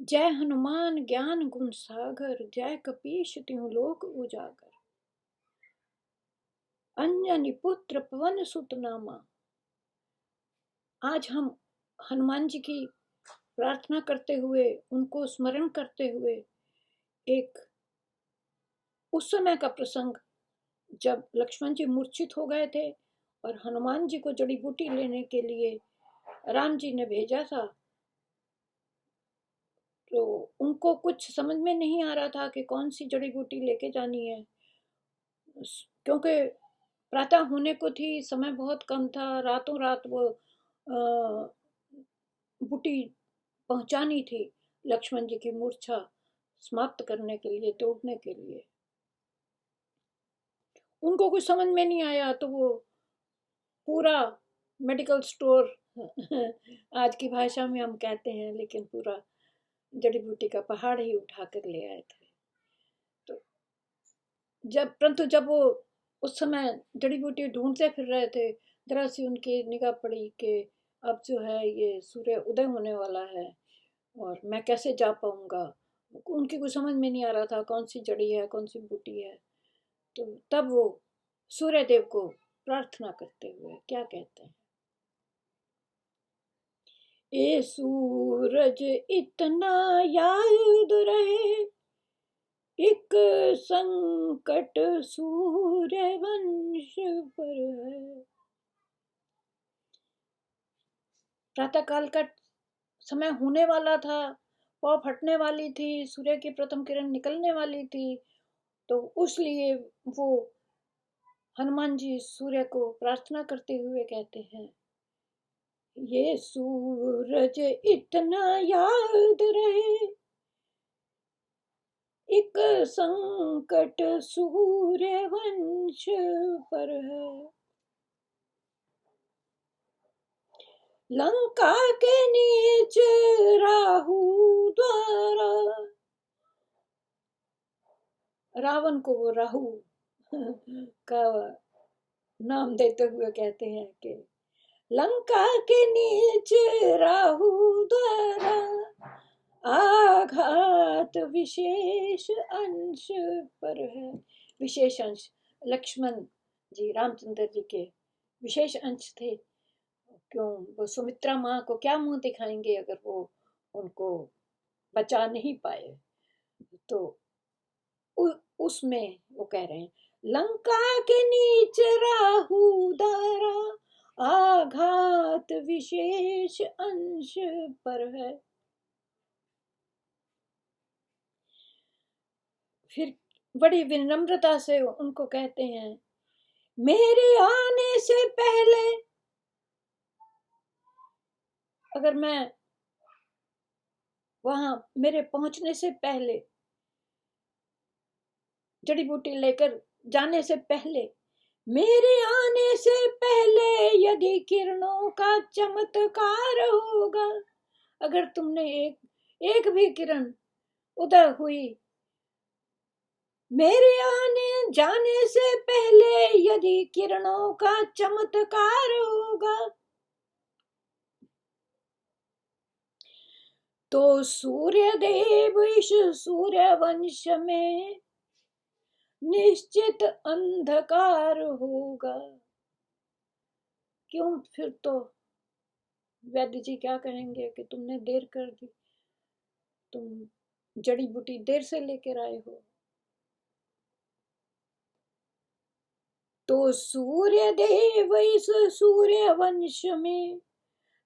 जय हनुमान ज्ञान गुण सागर, जय कपीश तिहुँ लोक उजागर। अंजनी पुत्र पवन सुत नामा। आज हम हनुमान जी की प्रार्थना करते हुए, उनको स्मरण करते हुए, एक उस समय का प्रसंग जब लक्ष्मण जी मूर्छित हो गए थे और हनुमान जी को जड़ी बूटी लेने के लिए राम जी ने भेजा था, तो उनको कुछ समझ में नहीं आ रहा था कि कौन सी जड़ी बूटी लेके जानी है, क्योंकि प्रातः होने को थी, समय बहुत कम था, रातों रात वो बूटी पहुंचानी थी लक्ष्मण जी की मूर्छा समाप्त करने के लिए, तोड़ने के लिए। उनको कुछ समझ में नहीं आया, तो वो पूरा मेडिकल स्टोर आज की भाषा में हम कहते हैं, लेकिन पूरा जड़ी बूटी का पहाड़ ही उठा कर ले आए थे। तो जब वो उस समय जड़ी बूटी ढूंढते फिर रहे थे, जरा सी उनकी निगाह पड़ी कि अब जो है ये सूर्य उदय होने वाला है और मैं कैसे जा पाऊंगा। उनकी कुछ समझ में नहीं आ रहा था कौन सी जड़ी है, कौन सी बूटी है। तो तब वो सूर्य देव को प्रार्थना करते हुए क्या कहते हैं, ए सूरज इतना याद रहे, एक संकट सूर्य वंश पर है। प्रातः काल का समय होने वाला था, पौ फटने वाली थी, सूर्य की प्रथम किरण निकलने वाली थी। तो उसलिए वो हनुमान जी सूर्य को प्रार्थना करते हुए कहते हैं, ये सूरज इतना याद रहे, एक संकट सूर्य वंश पर है। लंका के नीच राहु द्वारा, रावण को वो राहु का नाम देते हुए कहते हैं कि लंका के नीच राहु द्वारा, आघात विशेष अंश पर है। विशेष अंश लक्ष्मण जी, रामचंद्र जी के विशेष अंश थे। क्यों वो सुमित्रा माँ को क्या मुंह दिखाएंगे अगर वो उनको बचा नहीं पाए। तो उसमें वो कह रहे हैं, लंका के नीच राहु द्वारा, आघात विशेष अंश पर है। फिर बड़ी विनम्रता से उनको कहते हैं, मेरे आने से पहले, अगर मैं वहां मेरे पहुंचने से पहले, जड़ी बूटी लेकर जाने से पहले, मेरे आने से पहले यदि किरणों का चमत्कार होगा, अगर तुमने एक भी किरण उदय हुई मेरे आने जाने से पहले, यदि किरणों का चमत्कार होगा, तो सूर्य देव इस सूर्य वंश में निश्चित अंधकार होगा। क्यों, फिर तो वैद्य जी क्या कहेंगे कि तुमने देर कर दी, तुम जड़ी बूटी देर से लेकर आए हो। तो सूर्य देव इस सूर्य वंश में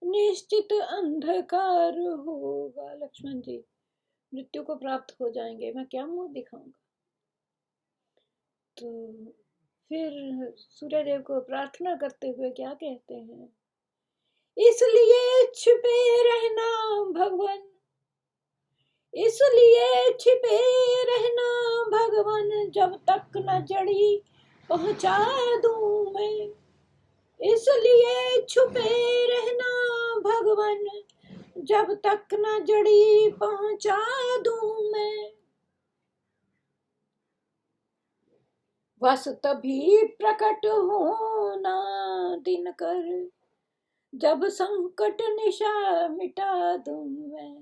निश्चित अंधकार होगा। लक्ष्मण जी मृत्यु को प्राप्त हो जाएंगे, मैं क्या मुंह दिखाऊंगा। तो फिर सूर्यदेव को प्रार्थना करते हुए क्या कहते हैं, इसलिए छिपे रहना भगवान, इसलिए छिपे रहना भगवान, जब तक न जड़ी पहुंचा दूं मैं, इसलिए छुपे रहना भगवान, जब तक न जड़ी पहुंचा दूं मैं। बस तभी प्रकट होना दिन कर, जब संकट निशा मिटा दूं मैं।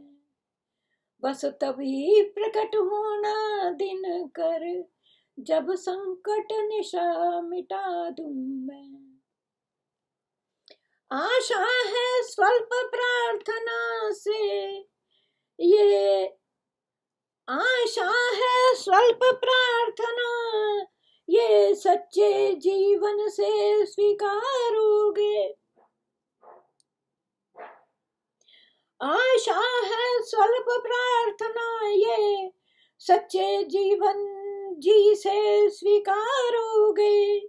बस तभी प्रकट होना दिन कर, जब संकट निशा मिटा दूं मैं। आशा है स्वल्प प्रार्थना से, ये आशा है स्वल्प प्रार्थना, ये सच्चे जीवन से स्वीकारोगे। आशा है स्वल्प प्रार्थना, ये सच्चे जीवन जी से स्वीकारोगे।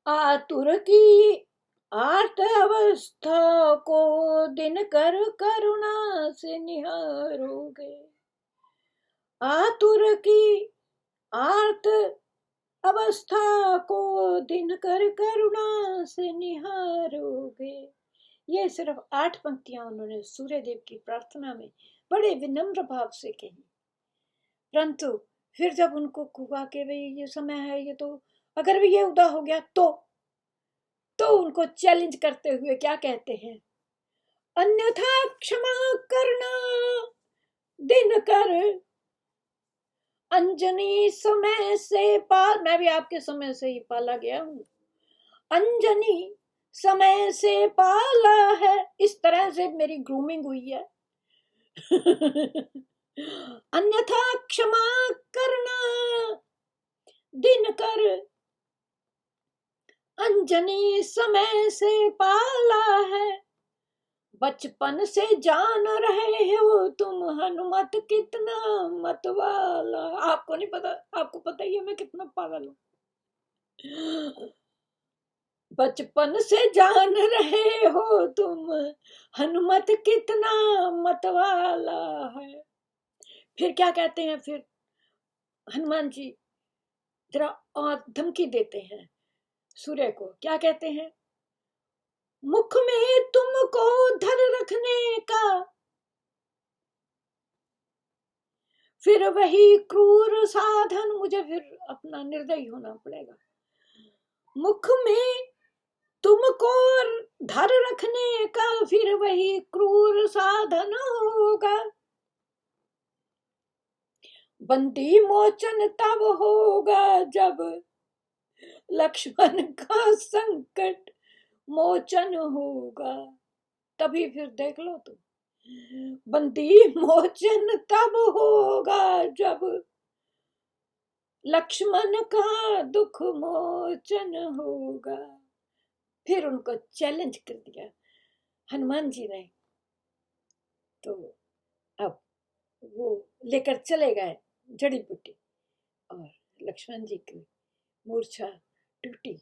आतुर की आर्त अवस्था को दिन कर करुणा से निहारोगे। आतुर की आर्त अवस्था को दिन कर करुणा से निहारोगे। ये सिर्फ 8 पंक्तियां उन्होंने सूर्यदेव की प्रार्थना में बड़े विनम्र भाव से कही। परंतु फिर जब उनको हुआ कि भाई ये समय है, ये तो अगर भी ये उदा हो गया तो उनको चैलेंज करते हुए क्या कहते हैं, अन्यथा क्षमा करना दिन कर, अंजनी समय से पाल, मैं भी आपके समय से ही पाला गया हूं, अंजनी समय से पाला है। इस तरह से मेरी ग्रूमिंग हुई है। अन्यथा क्षमा करना दिन कर, अंजनी समय से पाला है। बचपन से जान रहे हो तुम हनुमत कितना मतवाला। आपको नहीं पता, आपको पता ही है मैं कितना पागल हूं। बचपन से जान रहे हो तुम हनुमत कितना मतवाला है। फिर क्या कहते हैं, फिर हनुमान जी जरा और धमकी देते हैं सूर्य को, क्या कहते हैं, मुख में तुमको धर रखने का फिर वही क्रूर साधन, मुझे फिर अपना निर्दयी होना पड़ेगा। मुख में तुमको धर रखने का फिर वही क्रूर साधन होगा। बंदी मोचन तब होगा जब लक्ष्मण का संकट मोचन होगा। तभी फिर देख लो तुम, बंदी मोचन तब होगा जब लक्ष्मण का दुख मोचन होगा। फिर उनको चैलेंज कर दिया हनुमान जी ने। तो अब वो लेकर चले गए जड़ी बूटी और लक्ष्मण जी की मूर्छा टूटी।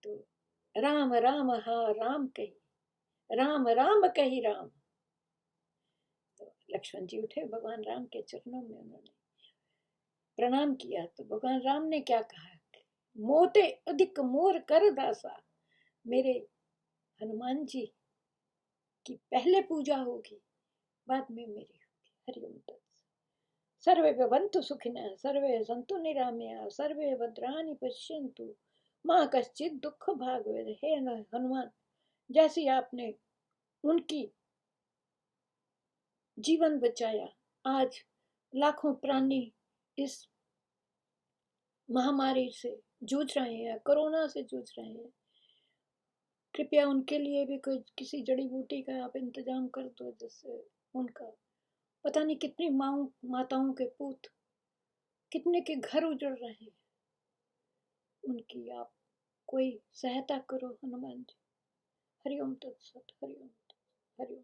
तो राम राम हाँ राम कही, राम राम कही राम। तो लक्ष्मण जी उठे, भगवान राम के चरणों में उन्होंने प्रणाम किया। तो भगवान राम ने क्या कहा, मोते अधिक मोर कर दासा। मेरे हनुमान जी की पहले पूजा होगी, बाद में मेरी होगी। हरिओम तत्सत। सर्वे भवन्तु सुखिनः, सर्वे सन्तु निरामयाः, सर्वे भद्राणि पश्यन्तु माँ कश्चित् दुःख भाग भवेत्। हे हनुमान, जैसी आपने उनकी जीवन बचाया, आज लाखों प्राणी इस महामारी से जूझ रहे हैं, कोरोना से जूझ रहे हैं। कृपया उनके लिए भी कोई किसी जड़ी बूटी का आप इंतजाम कर दो, जिससे उनका पता नहीं कितनी माताओं के पूत, कितने के घर उजड़ रहे हैं, उनकी आप कोई सहायता करो हनुमान जी। हरिओम तत्सत, हरिओम, हरिओम।